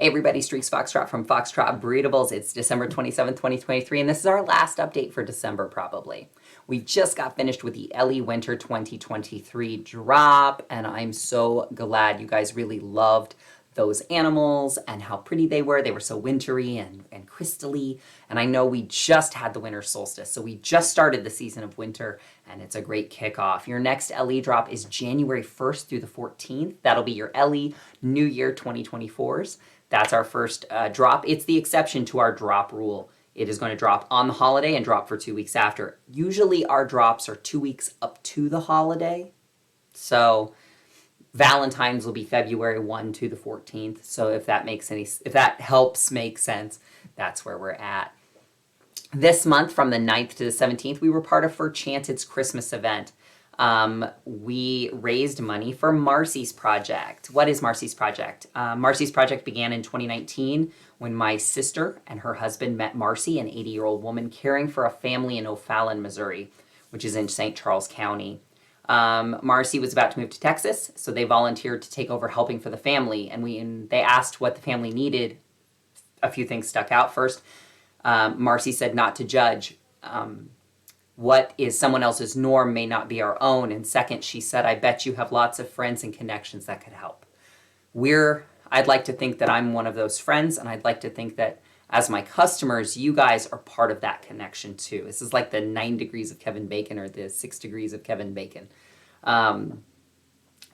Hey everybody, Streaks Foxtrot from Foxtrot Breedables. It's December 27th, 2023, and this is our last update for December probably. We just got finished with the Ellie Winter 2023 drop, and I'm so glad you guys really loved those animals and how pretty they were. They were so wintry and crystally, and I know we just had the winter solstice, so we just started the season of winter, and it's a great kickoff. Your next Ellie drop is January 1st through the 14th. That'll be your Ellie New Year 2024s. That's our first drop. It's the exception to our drop rule. It is going to drop on the holiday and drop for 2 weeks after. Usually our drops are 2 weeks up to the holiday. So Valentine's will be February 1 to the 14th. So if that helps make sense, that's where we're at. This month, from the 9th to the 17th, we were part of Chanted's Christmas event. We raised money for Marcy's Project. What is Marcy's Project? Marcy's Project began in 2019 when my sister and her husband met Marcy, an 80-year-old woman caring for a family in O'Fallon, Missouri, which is in St. Charles County. Marcy was about to move to Texas, so they volunteered to take over helping for the family, and they asked what the family needed. A few things stuck out. First, Marcy said not to judge. What is someone else's norm may not be our own. And second, she said, I bet you have lots of friends and connections that could help. I'd like to think that I'm one of those friends, and I'd like to think that as my customers, you guys are part of that connection too. This is like the 9 degrees of Kevin Bacon or the 6 degrees of Kevin Bacon. The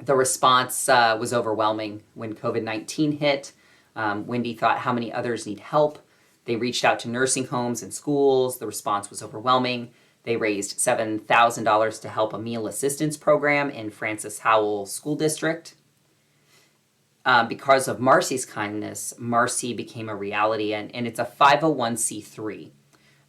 response was overwhelming when COVID-19 hit. Wendy thought, how many others need help? They reached out to nursing homes and schools. The response was overwhelming. They raised $7,000 to help a meal assistance program in Francis Howell School District. Because of Marcy's kindness, Marcy became a reality, and it's a 501c3.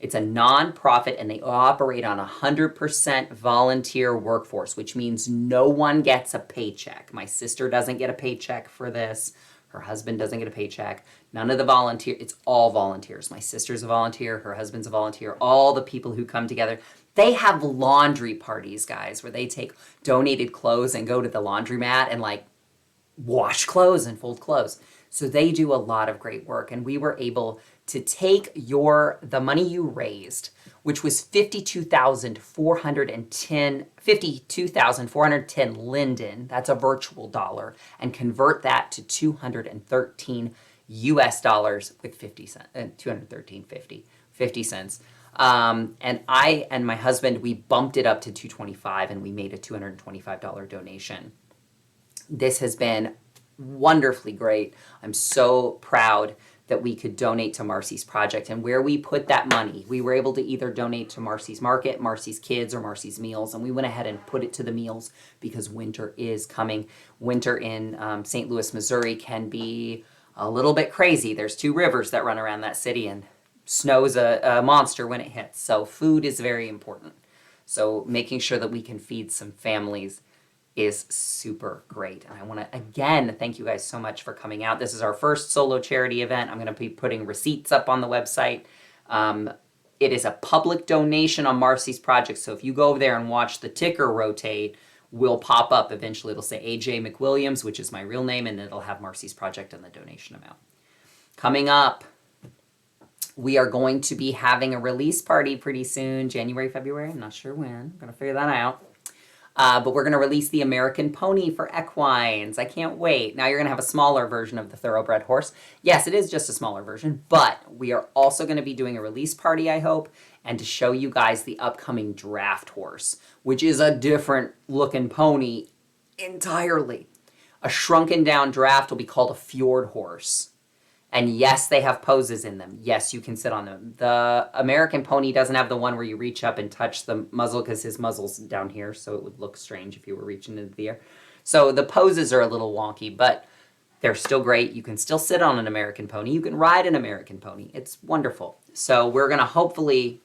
It's a nonprofit, and they operate on 100% volunteer workforce, which means no one gets a paycheck. My sister doesn't get a paycheck for this. Her husband doesn't get a paycheck. None of the volunteer, it's all volunteers. My sister's a volunteer, her husband's a volunteer, all the people who come together. They have laundry parties, guys, where they take donated clothes and go to the laundromat and wash clothes and fold clothes. So they do a lot of great work, and we were able to take the money you raised, which was 52,410 linden, that's a virtual dollar, and convert that to 213 US dollars with 50 cents, 50 cents. And I and my husband, we bumped it up to 225, and we made a $225 donation. This has been wonderfully great. I'm so proud that we could donate to Marcy's Project. And where we put that money, we were able to either donate to Marcy's Market, Marcy's Kids, or Marcy's Meals. And we went ahead and put it to the meals because winter is coming. Winter in St. Louis, Missouri can be a little bit crazy. There's 2 rivers that run around that city, and snow's a monster when it hits. So food is very important. So making sure that we can feed some families is super great. And I want to, again, thank you guys so much for coming out. This is our first solo charity event. I'm going to be putting receipts up on the website. It is a public donation on Marcy's Project, so if you go over there and watch the ticker rotate, will pop up. Eventually it'll say AJ McWilliams, which is my real name, and it'll have Marcy's Project and the donation amount. Coming up, we are going to be having a release party pretty soon, January, February. I'm not sure when. I'm going to figure that out. But we're going to release the American Pony for equines. I can't wait. Now you're going to have a smaller version of the thoroughbred horse. Yes, it is just a smaller version, but we are also going to be doing a release party, I hope, and to show you guys the upcoming draft horse, which is a different looking pony entirely. A shrunken down draft will be called a fjord horse. And yes, they have poses in them. Yes, you can sit on them. The American Pony doesn't have the one where you reach up and touch the muzzle because his muzzle's down here, so it would look strange if you were reaching into the air. So the poses are a little wonky, but they're still great. You can still sit on an American Pony. You can ride an American Pony. It's wonderful. So we're going to hopefully,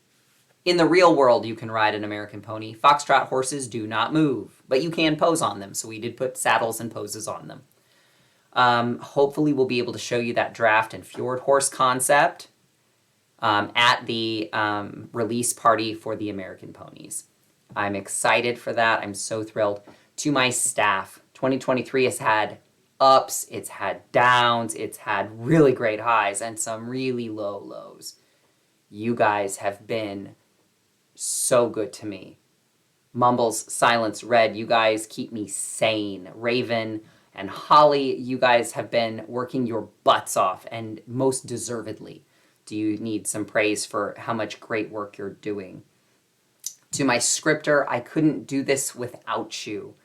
in the real world, you can ride an American Pony. Foxtrot horses do not move, but you can pose on them. So we did put saddles and poses on them. Hopefully we'll be able to show you that draft and fjord horse concept at the release party for the American Ponies. I'm excited for that. I'm so thrilled. To my staff, 2023 has had ups, it's had downs, it's had really great highs, and some really low lows. You guys have been so good to me. Mumbles, Silence, Red, you guys keep me sane. Raven and Holly, you guys have been working your butts off, and most deservedly do you need some praise for how much great work you're doing. To my scripter, I couldn't do this without you.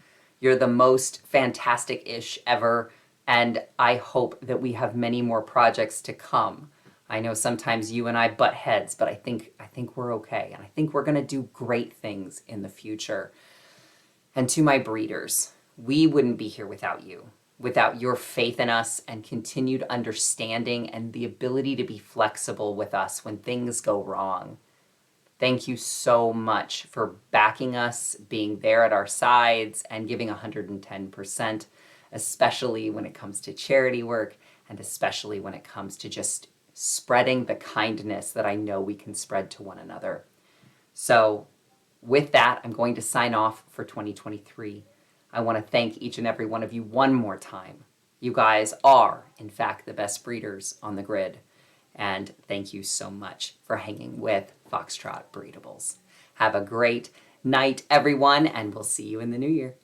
You're the most fantastic-ish ever, and I hope that we have many more projects to come. I know sometimes you and I butt heads, but I think we're okay, and I think we're gonna do great things in the future. And to my breeders, we wouldn't be here without you, without your faith in us and continued understanding and the ability to be flexible with us when things go wrong. Thank you so much for backing us, being there at our sides, and giving 110%, especially when it comes to charity work, and especially when it comes to just spreading the kindness that I know we can spread to one another. So with that, I'm going to sign off for 2023. I want to thank each and every one of you one more time. You guys are, in fact, the best breeders on the grid. And thank you so much for hanging with Foxtrot Breedables. Have a great night, everyone, and we'll see you in the new year.